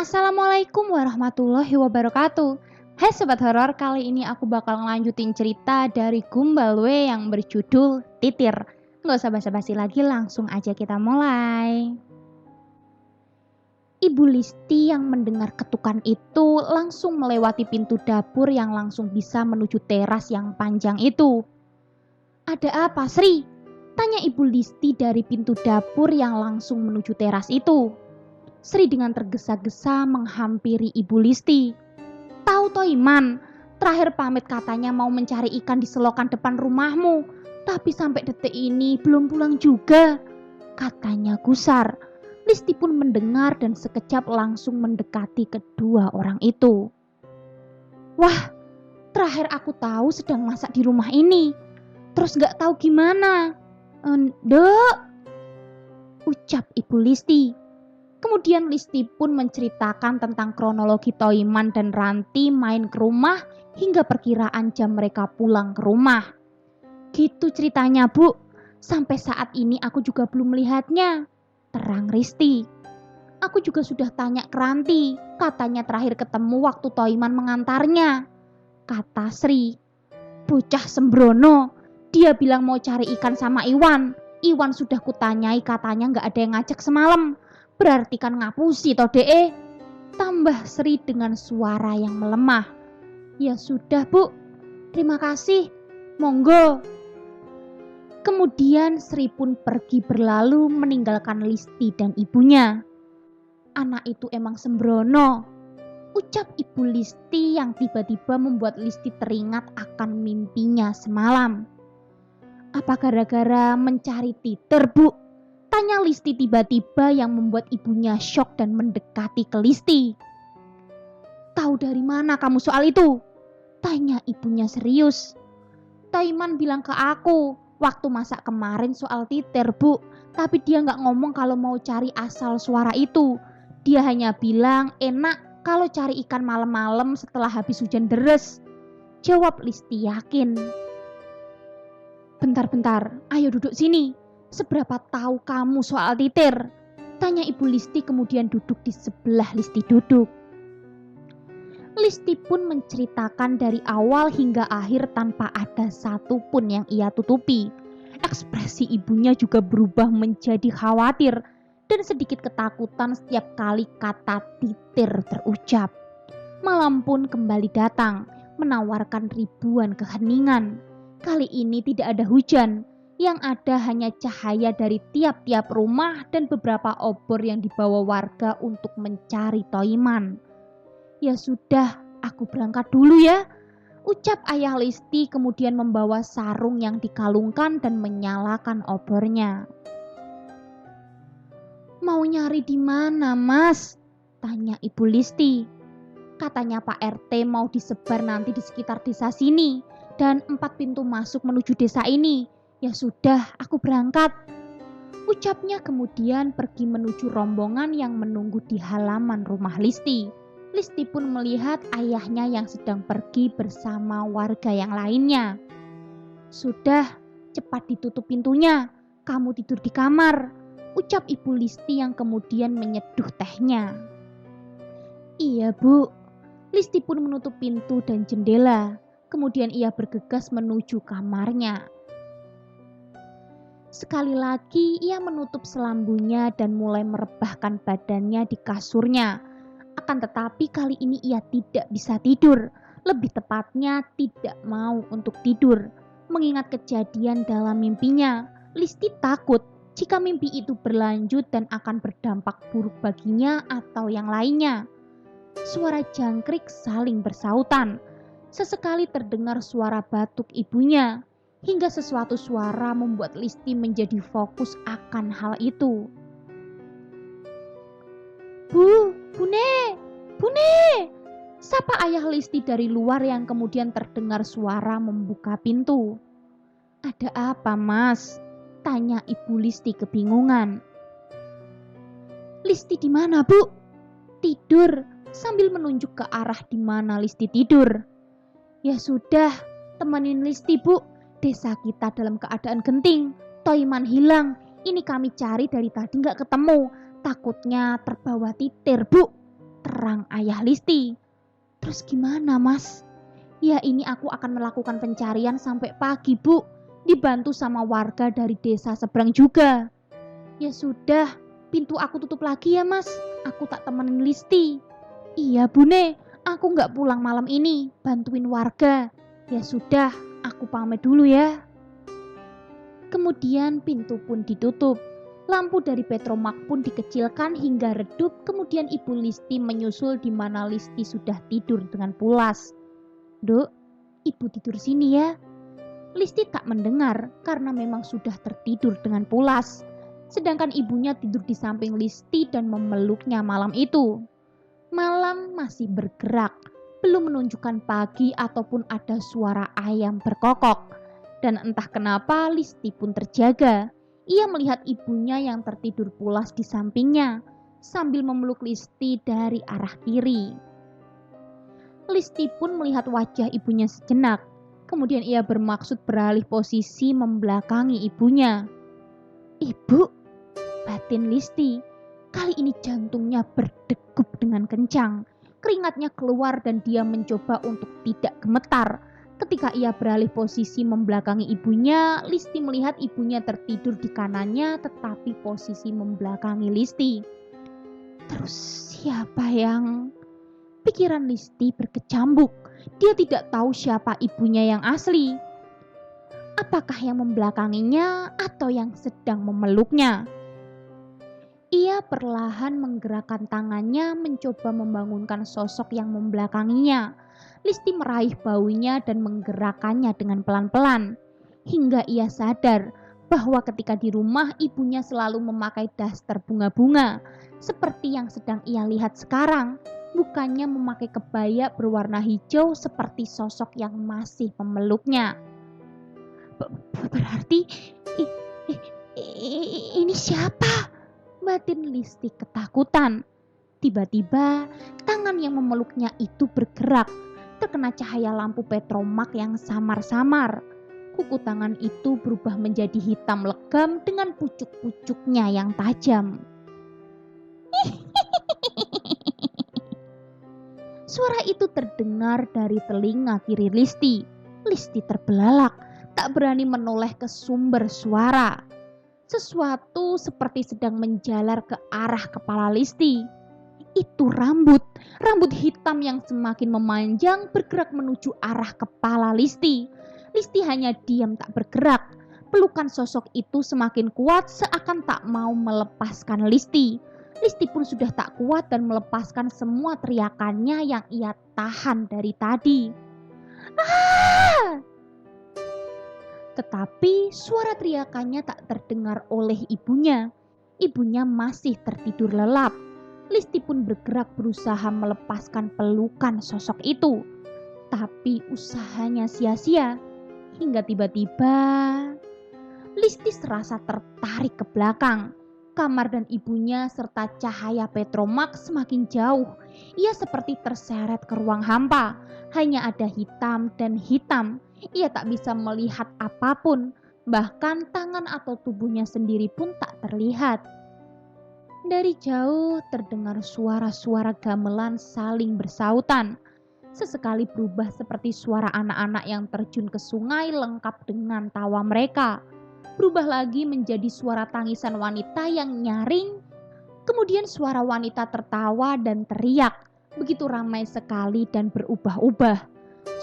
Assalamualaikum warahmatullahi wabarakatuh. Hai sobat horor, kali ini aku bakal ngelanjutin cerita dari Gumbal W yang berjudul Titir. Nggak usah basa-basi lagi, langsung aja kita mulai. Ibu Listi yang mendengar ketukan itu langsung melewati pintu dapur yang langsung bisa menuju teras yang panjang itu. Ada apa, Sri? Tanya Ibu Listi dari pintu dapur yang langsung menuju teras itu. Sri dengan tergesa-gesa menghampiri Ibu Listi. Tahu toh Iman, terakhir pamit katanya mau mencari ikan di selokan depan rumahmu, tapi sampai detik ini belum pulang juga, katanya gusar. Listi pun mendengar dan sekejap langsung mendekati kedua orang itu. Wah, terakhir aku tahu sedang masak di rumah ini, terus gak tahu gimana. Dek, ucap Ibu Listi. Kemudian Listi pun menceritakan tentang kronologi Toiman dan Ranti main ke rumah hingga perkiraan jam mereka pulang ke rumah. Gitu ceritanya, Bu. Sampai saat ini aku juga belum melihatnya, terang Listi. Aku juga sudah tanya ke Ranti, katanya terakhir ketemu waktu Toiman mengantarnya, kata Sri. Bocah sembrono, dia bilang mau cari ikan sama Iwan. Iwan sudah kutanyai katanya gak ada yang ngajak semalam. Berarti kan ngapusi toh dee, tambah Sri dengan suara yang melemah. Ya sudah Bu, terima kasih, monggo. Kemudian Sri pun pergi berlalu meninggalkan Listi dan ibunya. Anak itu emang sembrono, ucap Ibu Listi yang tiba-tiba membuat Listi teringat akan mimpinya semalam. Apa gara-gara mencari Titir, Bu? Tanya Listi tiba-tiba yang membuat ibunya syok dan mendekati ke Listi. Tahu dari mana kamu soal itu? Tanya ibunya serius. Taiman bilang ke aku waktu masak kemarin soal Titir, Bu. Tapi dia gak ngomong kalau mau cari asal suara itu. Dia hanya bilang enak kalau cari ikan malam-malam setelah habis hujan deres. Jawab Listi yakin. Bentar-bentar, ayo duduk sini. Seberapa tahu kamu soal Titir? Tanya Ibu Listi kemudian duduk di sebelah Listi duduk. Listi pun menceritakan dari awal hingga akhir tanpa ada satu pun yang ia tutupi. Ekspresi ibunya juga berubah menjadi khawatir dan sedikit ketakutan setiap kali kata Titir terucap. Malam pun kembali datang, menawarkan ribuan keheningan. Kali ini tidak ada hujan. Yang ada hanya cahaya dari tiap-tiap rumah dan beberapa obor yang dibawa warga untuk mencari Toiman. Ya sudah, aku berangkat dulu ya, ucap ayah Listi kemudian membawa sarung yang dikalungkan dan menyalakan obornya. Mau nyari di mana, Mas? Tanya Ibu Listi. Katanya Pak RT mau disebar nanti di sekitar desa sini dan 4 pintu masuk menuju desa ini. Ya sudah, aku berangkat. Ucapnya kemudian pergi menuju rombongan yang menunggu di halaman rumah Listi. Listi pun melihat ayahnya yang sedang pergi bersama warga yang lainnya. Sudah, cepat ditutup pintunya. Kamu tidur di kamar, ucap Ibu Listi yang kemudian menyeduh tehnya. Iya, Bu. Listi pun menutup pintu dan jendela. Kemudian ia bergegas menuju kamarnya. Sekali lagi ia menutup selambunya dan mulai merebahkan badannya di kasurnya. Akan tetapi kali ini ia tidak bisa tidur. Lebih tepatnya tidak mau untuk tidur. Mengingat kejadian dalam mimpinya, Listi takut jika mimpi itu berlanjut dan akan berdampak buruk baginya atau yang lainnya. Suara jangkrik saling bersautan. Sesekali terdengar suara batuk ibunya. Hingga sesuatu suara membuat Listi menjadi fokus akan hal itu. Bune, sapa ayah Listi dari luar yang kemudian terdengar suara membuka pintu. Ada apa, Mas? Tanya Ibu Listi kebingungan. Listi di mana, Bu? Tidur, sambil menunjuk ke arah di mana Listi tidur. Ya sudah, temenin Listi, Bu. Desa kita dalam keadaan genting. Toiman hilang. Ini kami cari dari tadi gak ketemu. Takutnya terbawa Titir, Bu, terang seorang ayah Listi. Terus gimana, Mas? Ya ini aku akan melakukan pencarian sampai pagi, Bu. Dibantu sama warga dari desa seberang juga. Ya sudah, pintu aku tutup lagi ya, Mas. Aku tak temenin Listi. Iya, Bune. Aku nggak pulang malam ini. Bantuin warga. Ya sudah, aku pamit dulu ya. Kemudian pintu pun ditutup. Lampu dari Petromak pun dikecilkan hingga redup, kemudian Ibu Listi menyusul di mana Listi sudah tidur dengan pulas. Duk, Ibu tidur sini ya. Listi tak mendengar karena memang sudah tertidur dengan pulas. Sedangkan ibunya tidur di samping Listi dan memeluknya malam itu. Malam masih bergerak, belum menunjukkan pagi ataupun ada suara ayam berkokok. Dan entah kenapa Listi pun terjaga. Ia melihat ibunya yang tertidur pulas di sampingnya, sambil memeluk Listi dari arah kiri. Listi pun melihat wajah ibunya sejenak, kemudian ia bermaksud beralih posisi membelakangi ibunya. Ibu, batin Listi, kali ini jantungnya berdegup dengan kencang. Keringatnya keluar dan dia mencoba untuk tidak gemetar. Ketika ia beralih posisi membelakangi ibunya, Listi melihat ibunya tertidur di kanannya tetapi posisi membelakangi Listi. Terus siapa yang... Pikiran Listi berkecambuk. Dia tidak tahu siapa ibunya yang asli. Apakah yang membelakanginya atau yang sedang memeluknya? Ia perlahan menggerakkan tangannya mencoba membangunkan sosok yang membelakanginya. Listi meraih bahunya dan menggerakkannya dengan pelan-pelan. Hingga ia sadar bahwa ketika di rumah ibunya selalu memakai daster bunga-bunga. Seperti yang sedang ia lihat sekarang. Bukannya memakai kebaya berwarna hijau seperti sosok yang masih memeluknya. Berarti ini siapa? Batin Listi ketakutan. Tiba-tiba tangan yang memeluknya itu bergerak, terkena cahaya lampu Petromak yang samar-samar. Kuku tangan itu berubah menjadi hitam legam dengan pucuk-pucuknya yang tajam. Suara itu terdengar dari telinga kiri Listi. Listi terbelalak, tak berani menoleh ke sumber suara. Sesuatu seperti sedang menjalar ke arah kepala Listi. Itu rambut hitam yang semakin memanjang bergerak menuju arah kepala Listi. Listi hanya diam tak bergerak. Pelukan sosok itu semakin kuat seakan tak mau melepaskan Listi. Listi pun sudah tak kuat dan melepaskan semua teriakannya yang ia tahan dari tadi. Ah! Tetapi suara teriakannya tak terdengar oleh ibunya. Ibunya masih tertidur lelap. Listi pun bergerak berusaha melepaskan pelukan sosok itu. Tapi usahanya sia-sia. Hingga tiba-tiba Listi serasa tertarik ke belakang. Kamar dan ibunya serta cahaya Petromak semakin jauh. Ia seperti terseret ke ruang hampa. Hanya ada hitam dan hitam. Ia tak bisa melihat apapun. Bahkan tangan atau tubuhnya sendiri pun tak terlihat. Dari jauh terdengar suara-suara gamelan saling bersautan. Sesekali berubah seperti suara anak-anak yang terjun ke sungai lengkap dengan tawa mereka. Berubah lagi menjadi suara tangisan wanita yang nyaring. Kemudian suara wanita tertawa dan teriak. Begitu ramai sekali dan berubah-ubah.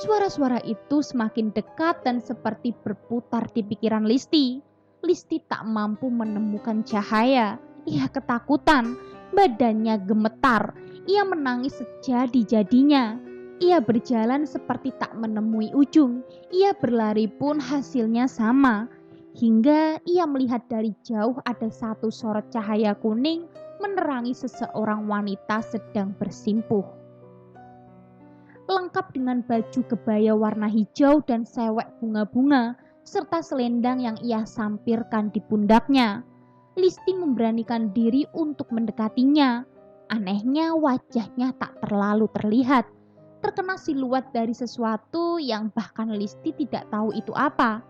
Suara-suara itu semakin dekat dan seperti berputar di pikiran Listi. Listi tak mampu menemukan cahaya. Ia ketakutan, badannya gemetar. Ia menangis sejadi-jadinya. Ia berjalan seperti tak menemui ujung. Ia berlari pun hasilnya sama. Hingga ia melihat dari jauh ada satu sorot cahaya kuning menerangi seseorang wanita sedang bersimpuh. Lengkap dengan baju kebaya warna hijau dan sewek bunga-bunga, serta selendang yang ia sampirkan di pundaknya. Listi memberanikan diri untuk mendekatinya. Anehnya wajahnya tak terlalu terlihat. Terkena siluet dari sesuatu yang bahkan Listi tidak tahu itu apa.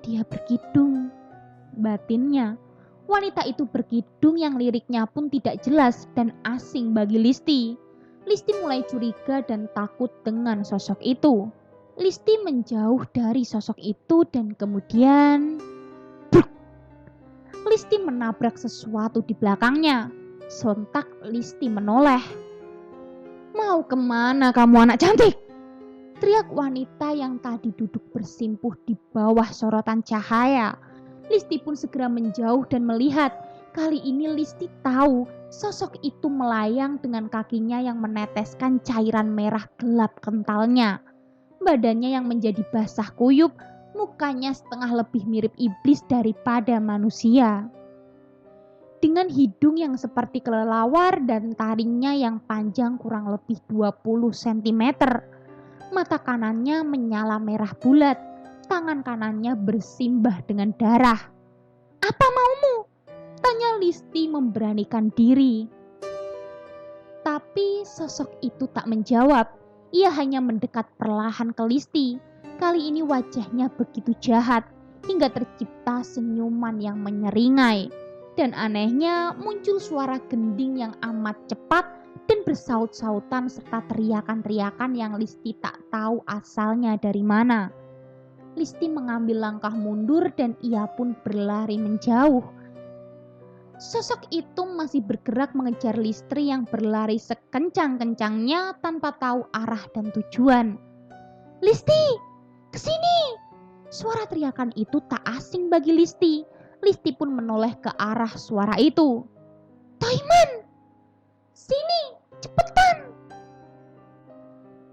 Dia berkidung, batinnya. Wanita itu berkidung yang liriknya pun tidak jelas dan asing bagi Listi. Listi mulai curiga dan takut dengan sosok itu. Listi menjauh dari sosok itu dan kemudian Listi menabrak sesuatu di belakangnya. Sontak Listi menoleh. "Mau kemana kamu, anak cantik?" teriak wanita yang tadi duduk bersimpuh di bawah sorotan cahaya. Listi pun segera menjauh dan melihat. Kali ini Listi tahu sosok itu melayang dengan kakinya yang meneteskan cairan merah gelap kentalnya. Badannya yang menjadi basah kuyup, mukanya setengah lebih mirip iblis daripada manusia. Dengan hidung yang seperti kelelawar dan taringnya yang panjang kurang lebih 20 cm. Mata kanannya menyala merah bulat, tangan kanannya bersimbah dengan darah. "Apa maumu?" tanya Listi memberanikan diri. Tapi sosok itu tak menjawab. Ia hanya mendekat perlahan ke Listi. Kali ini wajahnya begitu jahat, hingga tercipta senyuman yang menyeringai. Dan anehnya muncul suara gending yang amat cepat dan bersaut-sautan serta teriakan-teriakan yang Listi tak tahu asalnya dari mana. Listi mengambil langkah mundur dan ia pun berlari menjauh. Sosok itu masih bergerak mengejar Listi yang berlari sekencang-kencangnya tanpa tahu arah dan tujuan. "Listi, kesini!" Suara teriakan itu tak asing bagi Listi. Listi pun menoleh ke arah suara itu. "Toiman! Sini, cepetan!"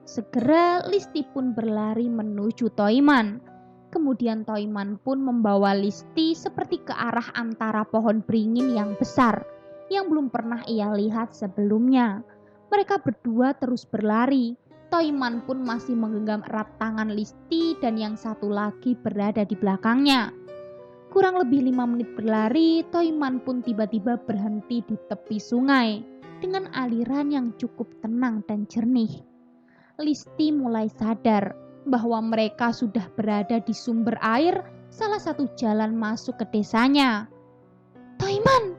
Segera Listi pun berlari menuju Toiman. Kemudian Toiman pun membawa Listi seperti ke arah antara pohon beringin yang besar, yang belum pernah ia lihat sebelumnya. Mereka berdua terus berlari. Toiman pun masih menggenggam erat tangan Listi dan yang satu lagi berada di belakangnya. Kurang lebih 5 menit berlari, Toiman pun tiba-tiba berhenti di tepi sungai dengan aliran yang cukup tenang dan jernih. Listi mulai sadar bahwa mereka sudah berada di sumber air, salah satu jalan masuk ke desanya. "Toiman!"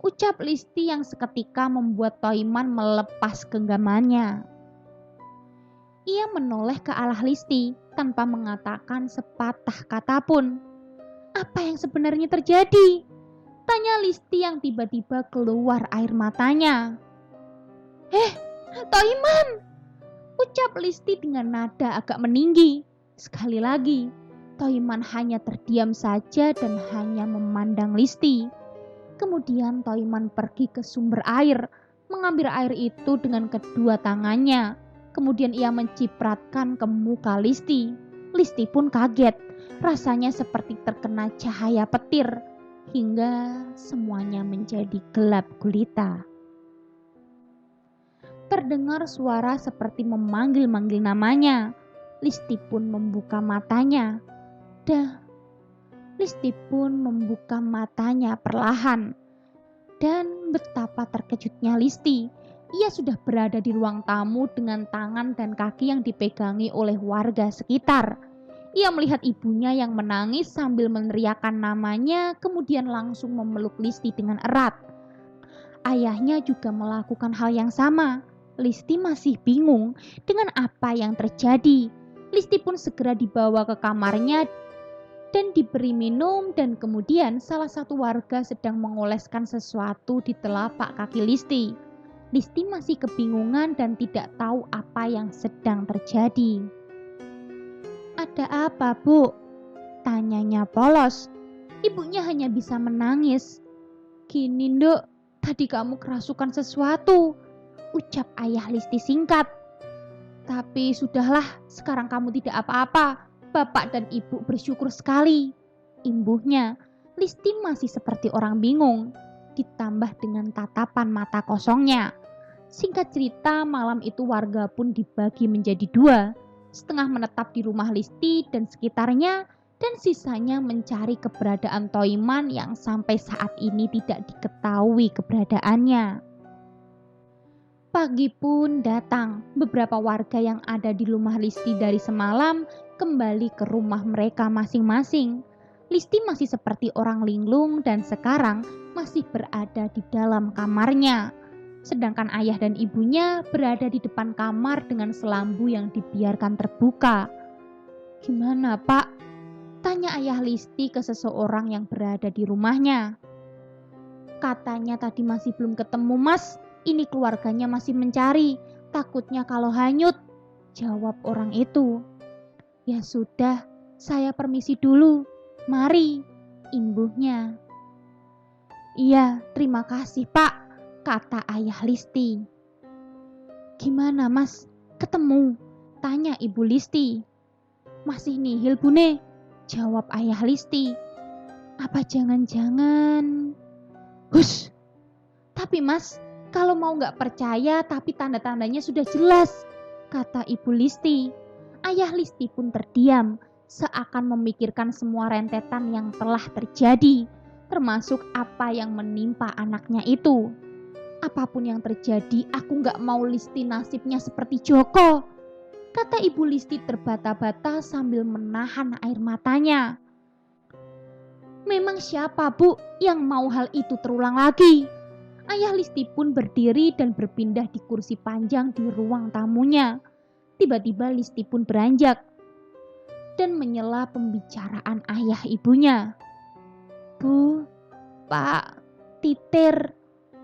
ucap Listi yang seketika membuat Toiman melepas genggamannya. Ia menoleh ke arah Listi tanpa mengatakan sepatah kata pun. "Apa yang sebenarnya terjadi?" tanya Listi yang tiba-tiba keluar air matanya. "Toiman!" ucap Listi dengan nada agak meninggi. Sekali lagi, Toiman hanya terdiam saja dan hanya memandang Listi. Kemudian Toiman pergi ke sumber air, mengambil air itu dengan kedua tangannya. Kemudian ia mencipratkan ke muka Listi. Listi pun kaget, rasanya seperti terkena cahaya petir, hingga semuanya menjadi gelap gulita. Terdengar suara seperti memanggil-manggil namanya. Listi pun membuka matanya. Listi pun membuka matanya perlahan. Dan betapa terkejutnya Listi. Ia sudah berada di ruang tamu dengan tangan dan kaki yang dipegangi oleh warga sekitar. Ia melihat ibunya yang menangis sambil meneriakkan namanya, kemudian langsung memeluk Listi dengan erat. Ayahnya juga melakukan hal yang sama. Listi masih bingung dengan apa yang terjadi. Listi pun segera dibawa ke kamarnya dan diberi minum, dan kemudian salah satu warga sedang mengoleskan sesuatu di telapak kaki Listi. Listi masih kebingungan dan tidak tahu apa yang sedang terjadi. "Ada apa, Bu?" tanyanya polos. Ibunya hanya bisa menangis. "Gini, Nduk, tadi kamu kerasukan sesuatu," ucap ayah Listi singkat. "Tapi sudahlah, sekarang kamu tidak apa-apa. Bapak dan ibu bersyukur sekali," imbuhnya. Listi masih seperti orang bingung, ditambah dengan tatapan mata kosongnya. Singkat cerita, malam itu warga pun dibagi menjadi dua. Setengah menetap di rumah Listi dan sekitarnya, dan sisanya mencari keberadaan Toiman yang sampai saat ini tidak diketahui keberadaannya. Pagi pun datang. Beberapa warga yang ada di rumah Listi dari semalam kembali ke rumah mereka masing-masing. Listi masih seperti orang linglung dan sekarang masih berada di dalam kamarnya. Sedangkan ayah dan ibunya berada di depan kamar dengan selambu yang dibiarkan terbuka. "Gimana, Pak?" tanya ayah Listi ke seseorang yang berada di rumahnya. "Katanya tadi masih belum ketemu, Mas. Ini keluarganya masih mencari. Takutnya kalau hanyut," jawab orang itu. "Ya sudah, saya permisi dulu. Mari," imbuhnya. "Iya, terima kasih, Pak," kata ayah Listi. "Gimana, Mas? Ketemu?" tanya ibu Listi. "Masih nihil, Bune," jawab ayah Listi. "Apa jangan-jangan..." "Hush! Tapi Mas, kalau mau nggak percaya tapi tanda-tandanya sudah jelas," kata ibu Listi. Ayah Listi pun terdiam, seakan memikirkan semua rentetan yang telah terjadi, termasuk apa yang menimpa anaknya itu. "Apapun yang terjadi, aku nggak mau Listi nasibnya seperti Joko," kata ibu Listi terbata-bata sambil menahan air matanya. "Memang siapa, Bu, yang mau hal itu terulang lagi?" Ayah Listi pun berdiri dan berpindah di kursi panjang di ruang tamunya. Tiba-tiba Listi pun beranjak dan menyela pembicaraan ayah ibunya. "Bu, Pak, Titir,"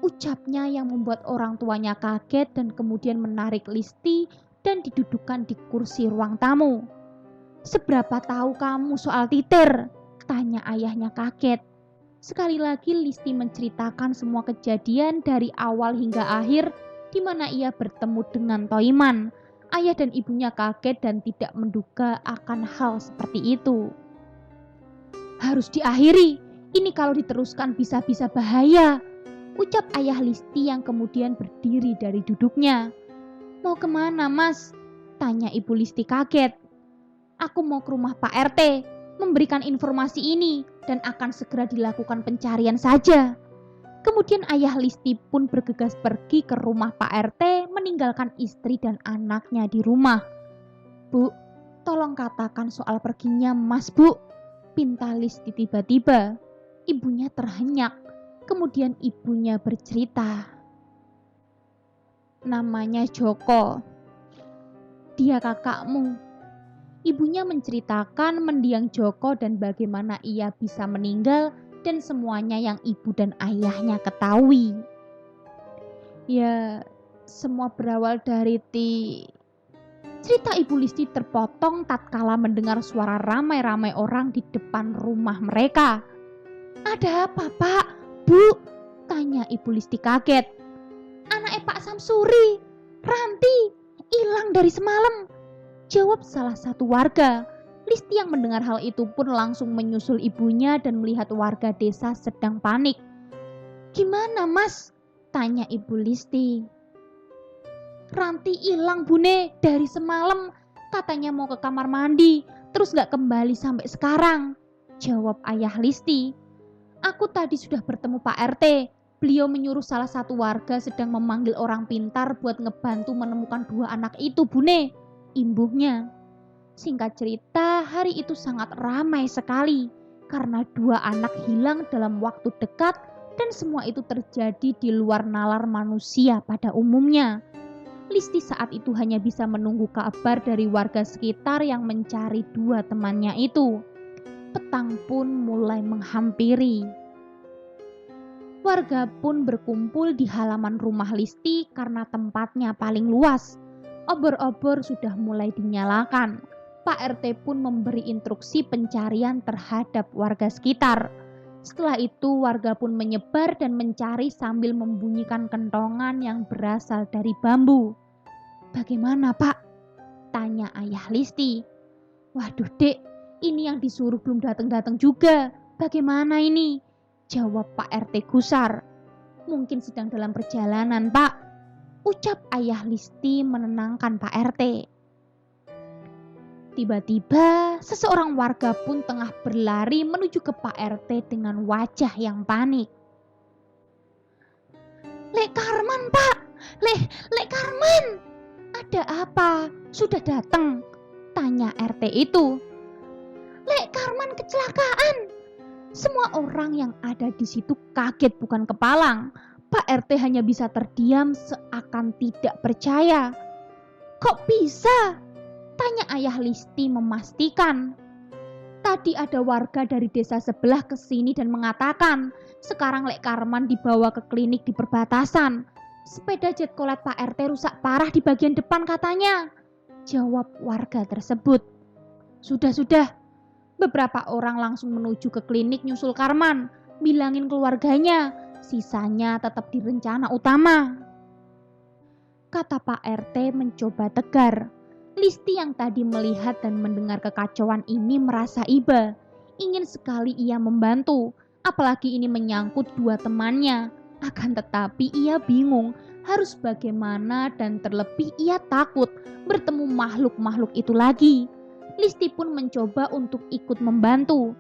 ucapnya yang membuat orang tuanya kaget dan kemudian menarik Listi dan didudukan di kursi ruang tamu. "Seberapa tahu kamu soal Titir?" tanya ayahnya kaget. Sekali lagi Listi menceritakan semua kejadian dari awal hingga akhir di mana ia bertemu dengan Toiman. Ayah dan ibunya kaget dan tidak menduga akan hal seperti itu. "Harus diakhiri, ini kalau diteruskan bisa-bisa bahaya," ucap ayah Listi yang kemudian berdiri dari duduknya. "Mau kemana, Mas?" tanya ibu Listi kaget. "Aku mau ke rumah Pak RT, memberikan informasi ini dan akan segera dilakukan pencarian saja." Kemudian ayah Listi pun bergegas pergi ke rumah Pak RT, meninggalkan istri dan anaknya di rumah. "Bu, tolong katakan soal perginya Mas, Bu," pinta Listi tiba-tiba. Ibunya terhenyak. Kemudian ibunya bercerita. "Namanya Joko. Dia kakakmu." Ibunya menceritakan mendiang Joko dan bagaimana ia bisa meninggal dan semuanya yang ibu dan ayahnya ketahui. "Ya, semua berawal dari Cerita ibu Listi terpotong tatkala mendengar suara ramai-ramai orang di depan rumah mereka. "Ada apa, Pak? Bu?" tanya ibu Listi kaget. "Anaknya Pak Samsuri, Ranti, hilang dari semalam," jawab salah satu warga. Listi yang mendengar hal itu pun langsung menyusul ibunya dan melihat warga desa sedang panik. "Gimana, Mas?" tanya ibu Listi. "Ranti hilang, Bune, dari semalam. Katanya mau ke kamar mandi, terus gak kembali sampai sekarang," jawab ayah Listi. "Aku tadi sudah bertemu Pak RT. Beliau menyuruh salah satu warga sedang memanggil orang pintar buat ngebantu menemukan dua anak itu, Bune," imbuhnya. Singkat cerita, hari itu sangat ramai sekali karena dua anak hilang dalam waktu dekat dan semua itu terjadi di luar nalar manusia pada umumnya. Listi saat itu hanya bisa menunggu kabar dari warga sekitar yang mencari dua temannya itu. Petang pun mulai menghampiri. Warga pun berkumpul di halaman rumah Listi karena tempatnya paling luas. Obor-obor sudah mulai dinyalakan. Pak RT pun memberi instruksi pencarian terhadap warga sekitar. Setelah itu warga pun menyebar dan mencari sambil membunyikan kentongan yang berasal dari bambu. "Bagaimana, Pak?" tanya ayah Listi. "Waduh, Dek, ini yang disuruh belum datang-datang juga. Bagaimana ini?" jawab Pak RT gusar. "Mungkin sedang dalam perjalanan, Pak," ucap ayah Listi menenangkan Pak RT. Tiba-tiba seseorang warga pun tengah berlari menuju ke Pak RT dengan wajah yang panik. "Lek Karman, Pak! Lek Karman! Ada apa? Sudah datang?" tanya RT itu. "Lek Karman kecelakaan." Semua orang yang ada di situ kaget bukan kepalang. Pak RT hanya bisa terdiam seakan tidak percaya. Kok bisa? Tanya ayah Listi memastikan. Tadi ada warga dari desa sebelah ke sini dan mengatakan, sekarang Lek Karman dibawa ke klinik di perbatasan. Sepeda jet colet Pak RT rusak parah di bagian depan katanya. Jawab warga tersebut. Sudah. Beberapa orang langsung menuju ke klinik nyusul Karman. Bilangin keluarganya. Sisanya tetap di rencana utama. Kata Pak RT mencoba tegar. Listi yang tadi melihat dan mendengar kekacauan ini merasa iba. Ingin sekali ia membantu, apalagi ini menyangkut dua temannya. Akan tetapi ia bingung harus bagaimana dan terlebih ia takut bertemu makhluk-makhluk itu lagi. Listi pun mencoba untuk ikut membantu.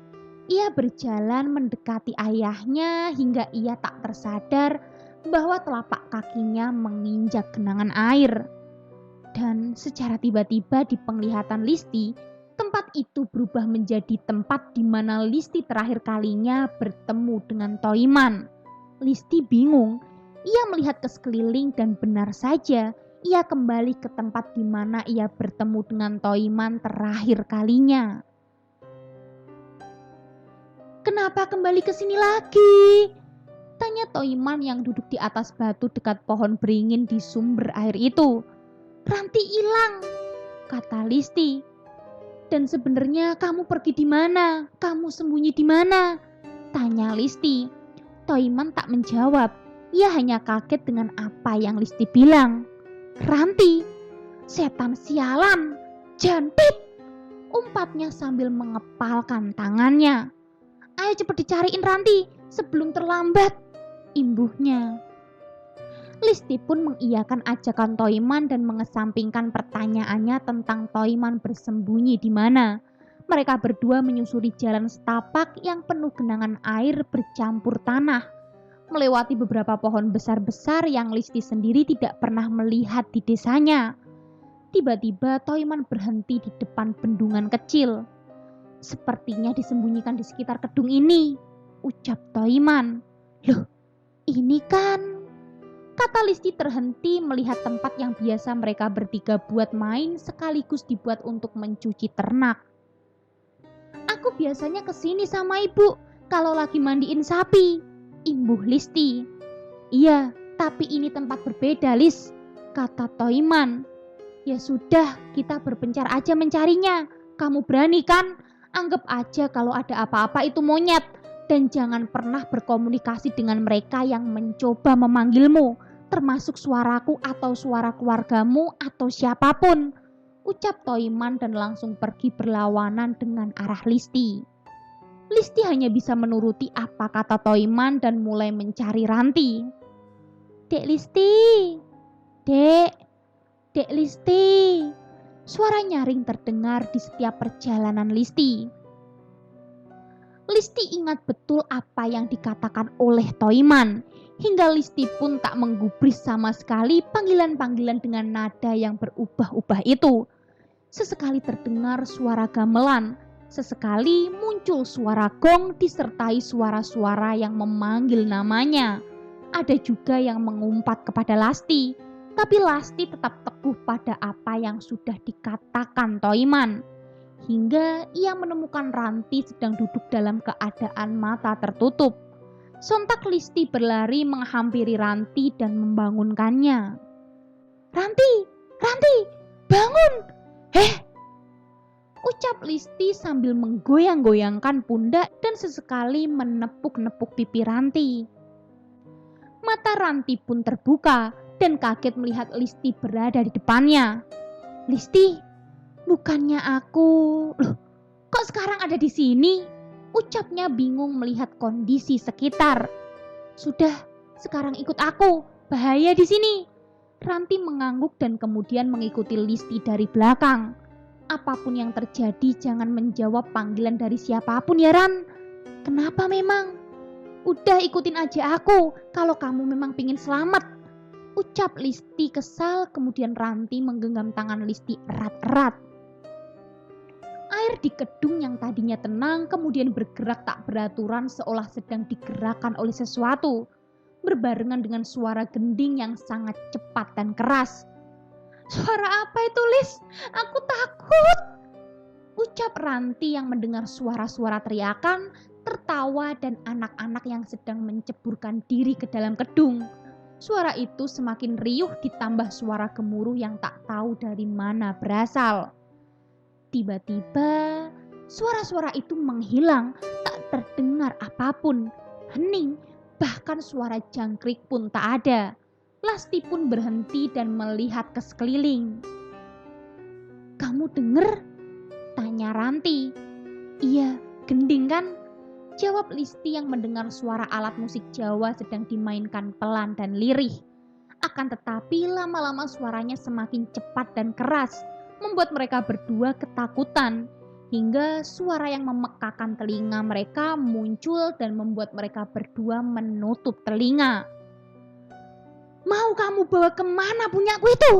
Ia berjalan mendekati ayahnya hingga ia tak tersadar bahwa telapak kakinya menginjak genangan air. Dan secara tiba-tiba di penglihatan Listi, tempat itu berubah menjadi tempat di mana Listi terakhir kalinya bertemu dengan Toiman. Listi bingung, ia melihat ke sekeliling dan benar saja ia kembali ke tempat di mana ia bertemu dengan Toiman terakhir kalinya. Kenapa kembali ke sini lagi? Tanya Toiman yang duduk di atas batu dekat pohon beringin di sumber air itu. Ranti hilang, kata Listi. Dan sebenarnya kamu pergi di mana? Kamu sembunyi di mana? Tanya Listi. Toiman tak menjawab. Ia hanya kaget dengan apa yang Listi bilang. Ranti, setan sialan, janpit, umpatnya sambil mengepalkan tangannya. Ayo cepat dicariin Ranti sebelum terlambat, imbuhnya. Listi pun mengiyakan ajakan Toiman dan mengesampingkan pertanyaannya tentang Toiman bersembunyi di mana. Mereka berdua menyusuri jalan setapak yang penuh genangan air bercampur tanah, melewati beberapa pohon besar-besar yang Listi sendiri tidak pernah melihat di desanya. Tiba-tiba Toiman berhenti di depan bendungan kecil. Sepertinya disembunyikan di sekitar kedung ini, ucap Toiman. Loh, ini kan... Kata Listi terhenti melihat tempat yang biasa mereka bertiga buat main sekaligus dibuat untuk mencuci ternak. Aku biasanya kesini sama ibu kalau lagi mandiin sapi, imbuh Listi. Iya, tapi ini tempat berbeda, Lis, kata Toiman. Ya sudah, kita berpencar aja mencarinya. Kamu berani kan? Anggap aja kalau ada apa-apa itu monyet. Dan jangan pernah berkomunikasi dengan mereka yang mencoba memanggilmu, termasuk suaraku atau suara keluargamu atau siapapun, ucap Toiman dan langsung pergi berlawanan dengan arah Listi. Listi hanya bisa menuruti apa kata Toiman dan mulai mencari Ranti. Dek Listi, Dek Listi. Suara nyaring terdengar di setiap perjalanan Listi. Listi ingat betul apa yang dikatakan oleh Toiman. Hingga Listi pun tak menggubris sama sekali panggilan-panggilan dengan nada yang berubah-ubah itu. Sesekali terdengar suara gamelan, sesekali muncul suara gong disertai suara-suara yang memanggil namanya. Ada juga yang mengumpat kepada Lasti, tapi Lasti tetap teguh pada apa yang sudah dikatakan Toiman. Hingga ia menemukan Ranti sedang duduk dalam keadaan mata tertutup. Sontak Listi berlari menghampiri Ranti dan membangunkannya. Ranti, bangun! Ucap Listi sambil menggoyang-goyangkan pundak dan sesekali menepuk-nepuk pipi Ranti. Mata Ranti pun terbuka dan kaget melihat Listi berada di depannya. Listi, bukannya aku... Loh, kok sekarang ada di sini? Ucapnya bingung melihat kondisi sekitar. Sudah, sekarang ikut aku. Bahaya di sini. Ranti mengangguk dan kemudian mengikuti Listi dari belakang. Apapun yang terjadi, jangan menjawab panggilan dari siapapun ya Ran. Kenapa memang? Udah ikutin aja aku kalau kamu memang pingin selamat. Ucap Listi kesal, kemudian Ranti menggenggam tangan Listi erat-erat. Air di kedung yang tadinya tenang kemudian bergerak tak beraturan seolah sedang digerakkan oleh sesuatu. berbarengan dengan suara gending yang sangat cepat dan keras. "Suara apa itu, Lis? Aku takut!" ucap Ranti yang mendengar suara-suara teriakan, tertawa, dan anak-anak yang sedang menceburkan diri ke dalam kedung. Suara itu semakin riuh ditambah suara gemuruh yang tak tahu dari mana berasal. Tiba-tiba, suara-suara itu menghilang, tak terdengar apapun. Hening, bahkan suara jangkrik pun tak ada. Lasti pun berhenti dan melihat ke sekeliling. "Kamu denger?" tanya Ranti. "Iya, gending kan?" jawab Listi yang mendengar suara alat musik Jawa sedang dimainkan pelan dan lirih. Akan tetapi lama-lama suaranya semakin cepat dan keras, membuat mereka berdua ketakutan, hingga suara yang memekakan telinga mereka muncul dan membuat mereka berdua menutup telinga. "Mau kamu bawa kemana punyaku itu?"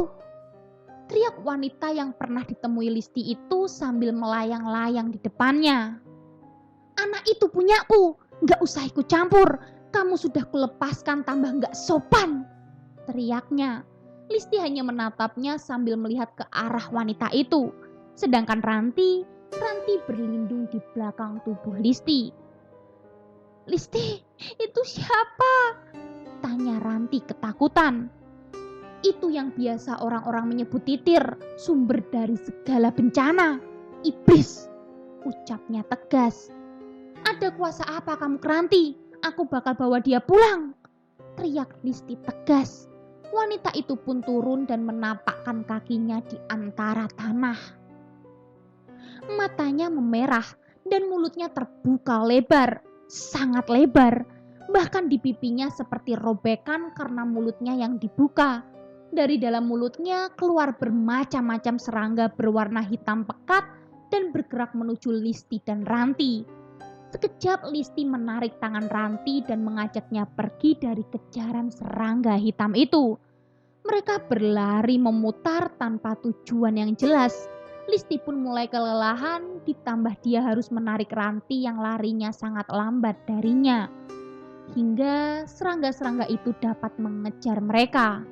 teriak wanita yang pernah ditemui Listi itu sambil melayang-layang di depannya. "Anak itu punyaku, gak usah ikut campur. Kamu sudah kulepaskan tambah gak sopan," teriaknya. Listi hanya menatapnya sambil melihat ke arah wanita itu. Sedangkan Ranti berlindung di belakang tubuh Listi. "Listi, itu siapa?" tanya Ranti ketakutan. "Itu yang biasa orang-orang menyebut titir, sumber dari segala bencana. Iblis," ucapnya tegas. "Ada kuasa apa kamu ke Ranti? Aku bakal bawa dia pulang," teriak Listi tegas. Wanita itu pun turun dan menapakkan kakinya di antara tanah. Matanya memerah dan mulutnya terbuka lebar, sangat lebar. Bahkan di pipinya seperti robekan karena mulutnya yang dibuka. Dari dalam mulutnya keluar bermacam-macam serangga berwarna hitam pekat dan bergerak menuju Listi dan Ranti. Sekejap Listi menarik tangan Ranti dan mengajaknya pergi dari kejaran serangga hitam itu. Mereka berlari memutar tanpa tujuan yang jelas. Listi pun mulai kelelahan, ditambah dia harus menarik Ranti yang larinya sangat lambat darinya. Hingga serangga-serangga itu dapat mengejar mereka.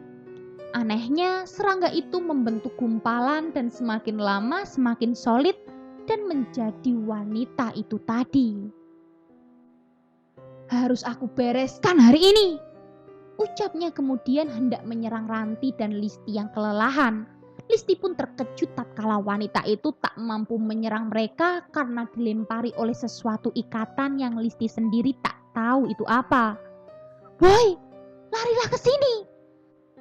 Anehnya, serangga itu membentuk gumpalan dan semakin lama semakin solid dan menjadi wanita itu tadi. "Harus aku bereskan hari ini," ucapnya kemudian hendak menyerang Ranti dan Listi yang kelelahan. Listi pun terkejut tatkala wanita itu tak mampu menyerang mereka karena dilempari oleh sesuatu ikatan yang Listi sendiri tak tahu itu apa. "Woi, larilah ke sini!"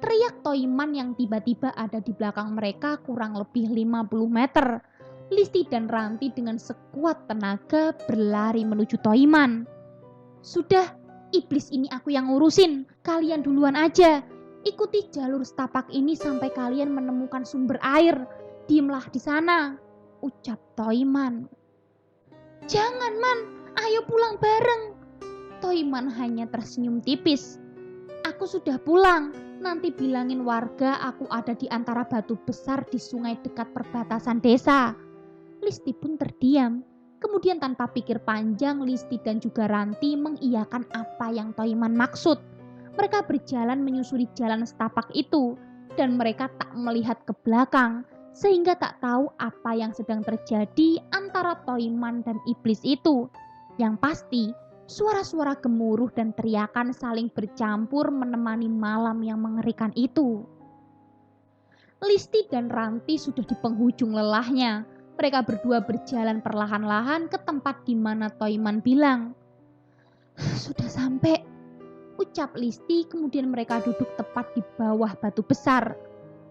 teriak Toiman yang tiba-tiba ada di belakang mereka kurang lebih 50 meter. Listi dan Ranti dengan sekuat tenaga berlari menuju Toiman. "Sudah, iblis ini aku yang ngurusin. Kalian duluan aja. Ikuti jalur setapak ini sampai kalian menemukan sumber air. Diemlah di sana," ucap Toiman. "Jangan, Man. Ayo pulang bareng." Toiman hanya tersenyum tipis. "Aku sudah pulang. Nanti bilangin warga aku ada di antara batu besar di sungai dekat perbatasan desa." Listi pun terdiam. Kemudian tanpa pikir panjang, Listi dan juga Ranti mengiyakan apa yang Toiman maksud. Mereka berjalan menyusuri jalan setapak itu, dan mereka tak melihat ke belakang, sehingga tak tahu apa yang sedang terjadi antara Toiman dan iblis itu. Yang pasti, suara-suara gemuruh dan teriakan saling bercampur menemani malam yang mengerikan itu. Listi dan Ranti sudah di penghujung lelahnya. Mereka berdua berjalan perlahan-lahan ke tempat di mana Toiman bilang. "Sudah sampai," ucap Listi, kemudian mereka duduk tepat di bawah batu besar.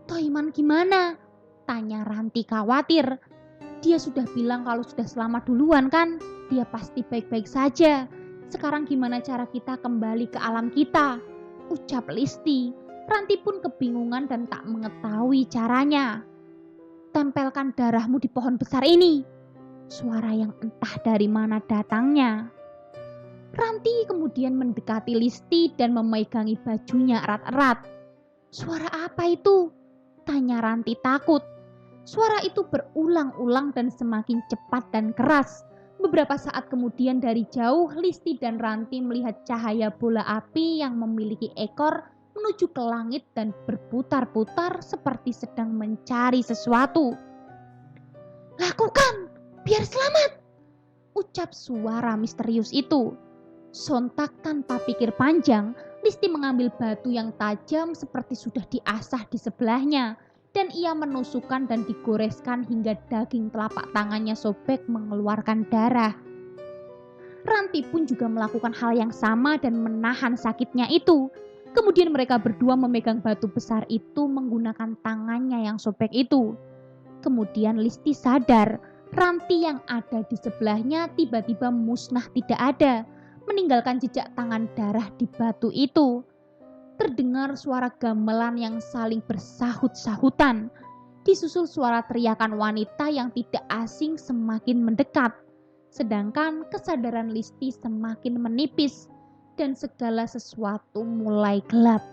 "Toiman gimana?" tanya Ranti khawatir. "Dia sudah bilang kalau sudah selamat duluan kan? Dia pasti baik-baik saja. Sekarang gimana cara kita kembali ke alam kita?" ucap Listi. Ranti pun kebingungan dan tak mengetahui caranya. "Tempelkan darahmu di pohon besar ini," suara yang entah dari mana datangnya. Ranti kemudian mendekati Listi dan memegangi bajunya erat-erat. "Suara apa itu?" tanya Ranti takut. Suara itu berulang-ulang dan semakin cepat dan keras. Beberapa saat kemudian dari jauh, Listi dan Ranti melihat cahaya bola api yang memiliki ekor menuju ke langit dan berputar-putar seperti sedang mencari sesuatu. "Lakukan, biar selamat!" ucap suara misterius itu. Sontak tanpa pikir panjang, Listi mengambil batu yang tajam seperti sudah diasah di sebelahnya, dan ia menusukkan dan digoreskan hingga daging telapak tangannya sobek mengeluarkan darah. Ranti pun juga melakukan hal yang sama dan menahan sakitnya itu. Kemudian mereka berdua memegang batu besar itu menggunakan tangannya yang sobek itu. Kemudian Listi sadar, Ranti yang ada di sebelahnya tiba-tiba musnah tidak ada, meninggalkan jejak tangan darah di batu itu. Terdengar suara gamelan yang saling bersahut-sahutan, disusul suara teriakan wanita yang tidak asing semakin mendekat. Sedangkan kesadaran Listi semakin menipis dan segala sesuatu mulai gelap.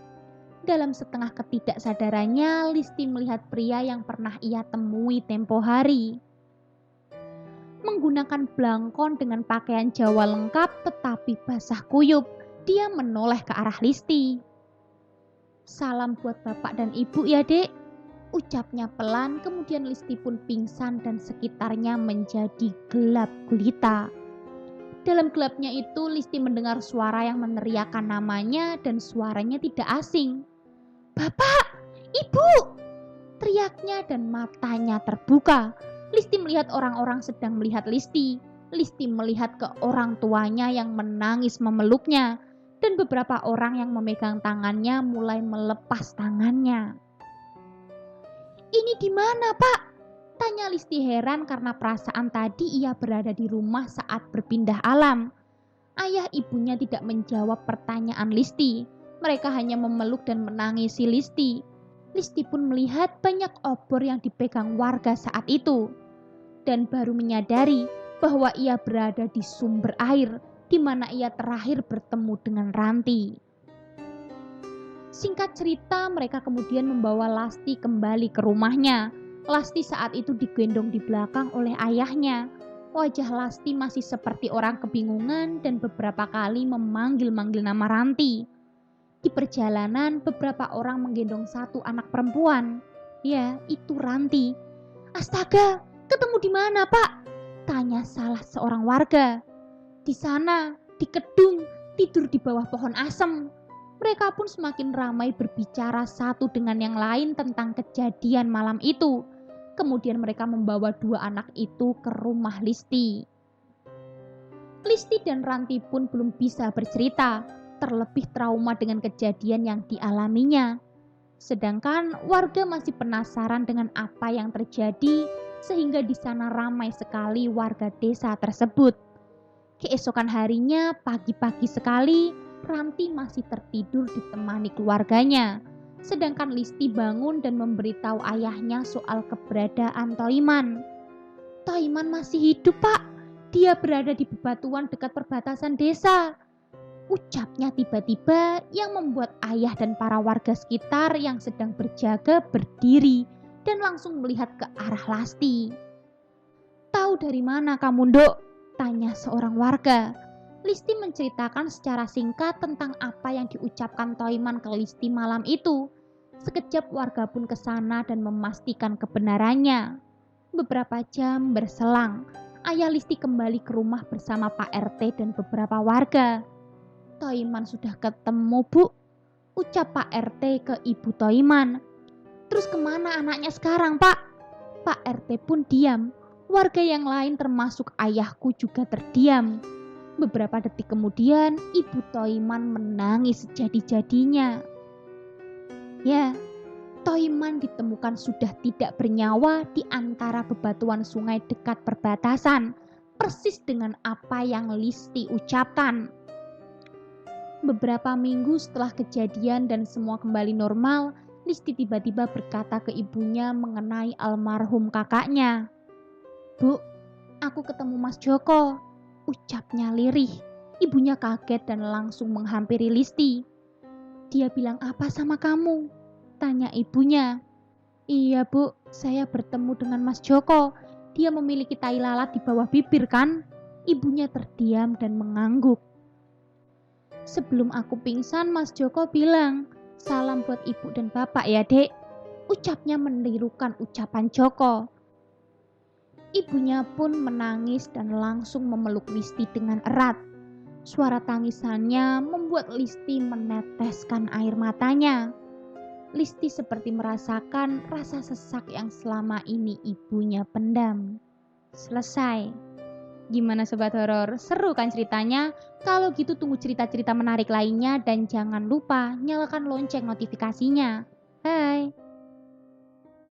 Dalam setengah ketidaksadarannya, Listi melihat pria yang pernah ia temui tempo hari. Menggunakan blangkon dengan pakaian Jawa lengkap tetapi basah kuyup, dia menoleh ke arah Listi. "Salam buat bapak dan ibu ya, Dek," ucapnya pelan. Kemudian Listi pun pingsan dan sekitarnya menjadi gelap gulita. Dalam gelapnya itu, Listi mendengar suara yang meneriakkan namanya dan suaranya tidak asing. "Bapak, ibu!" teriaknya dan matanya terbuka. Listi melihat orang-orang sedang melihat Listi. Listi melihat ke orang tuanya yang menangis memeluknya, dan beberapa orang yang memegang tangannya mulai melepas tangannya. "Ini di mana, Pak?" tanya Listi heran karena perasaan tadi ia berada di rumah saat berpindah alam. Ayah ibunya tidak menjawab pertanyaan Listi. Mereka hanya memeluk dan menangisi Listi. Listi pun melihat banyak obor yang dipegang warga saat itu, dan baru menyadari bahwa ia berada di sumber air di mana ia terakhir bertemu dengan Ranti. Singkat cerita, mereka kemudian membawa Lasti kembali ke rumahnya. Lasti saat itu digendong di belakang oleh ayahnya. Wajah Lasti masih seperti orang kebingungan dan beberapa kali memanggil-manggil nama Ranti. Di perjalanan, beberapa orang menggendong satu anak perempuan. Ya, itu Ranti. "Astaga, ketemu di mana, Pak?" tanya salah seorang warga. "Di sana, di kedung, tidur di bawah pohon asem." Mereka pun semakin ramai berbicara satu dengan yang lain tentang kejadian malam itu. Kemudian mereka membawa dua anak itu ke rumah Listi. Listi dan Ranti pun belum bisa bercerita, terlebih trauma dengan kejadian yang dialaminya. Sedangkan warga masih penasaran dengan apa yang terjadi, sehingga di sana ramai sekali warga desa tersebut. Keesokan harinya, pagi-pagi sekali, Ranti masih tertidur ditemani keluarganya. Sedangkan Listi bangun dan memberitahu ayahnya soal keberadaan Toiman. "Toiman masih hidup, Pak. Dia berada di bebatuan dekat perbatasan desa," ucapnya tiba-tiba yang membuat ayah dan para warga sekitar yang sedang berjaga berdiri dan langsung melihat ke arah Lasti. "Tahu dari mana kamu, Nduk?" tanya seorang warga. Listi menceritakan secara singkat tentang apa yang diucapkan Toiman ke Listi malam itu. Sekejap warga pun ke sana dan memastikan kebenarannya. Beberapa jam berselang, ayah Listi kembali ke rumah bersama Pak RT dan beberapa warga. "Toiman sudah ketemu, Bu," ucap Pak RT ke Ibu Toiman. "Terus kemana anaknya sekarang, Pak?" Pak RT pun diam. Warga yang lain termasuk ayahku juga terdiam. Beberapa detik kemudian, Ibu Toiman menangis sejadi-jadinya. Ya, Toiman ditemukan sudah tidak bernyawa di antara bebatuan sungai dekat perbatasan, persis dengan apa yang Listi ucapkan. Beberapa minggu setelah kejadian dan semua kembali normal, Listi tiba-tiba berkata ke ibunya mengenai almarhum kakaknya. "Bu, aku ketemu Mas Joko," ucapnya lirih. Ibunya kaget dan langsung menghampiri Listi. "Dia bilang apa sama kamu?" tanya ibunya. "Iya, Bu, saya bertemu dengan Mas Joko. Dia memiliki tai lalat di bawah bibir kan?" Ibunya terdiam dan mengangguk. Sebelum aku pingsan, Mas Joko bilang, "Salam buat ibu dan bapak ya, Dek." Ucapnya menirukan ucapan Joko. Ibunya pun menangis dan langsung memeluk Listi dengan erat. Suara tangisannya membuat Listi meneteskan air matanya. Listi seperti merasakan rasa sesak yang selama ini ibunya pendam. Selesai. Gimana Sobat Horor? Seru kan ceritanya? Kalau gitu tunggu cerita-cerita menarik lainnya dan jangan lupa nyalakan lonceng notifikasinya. Bye!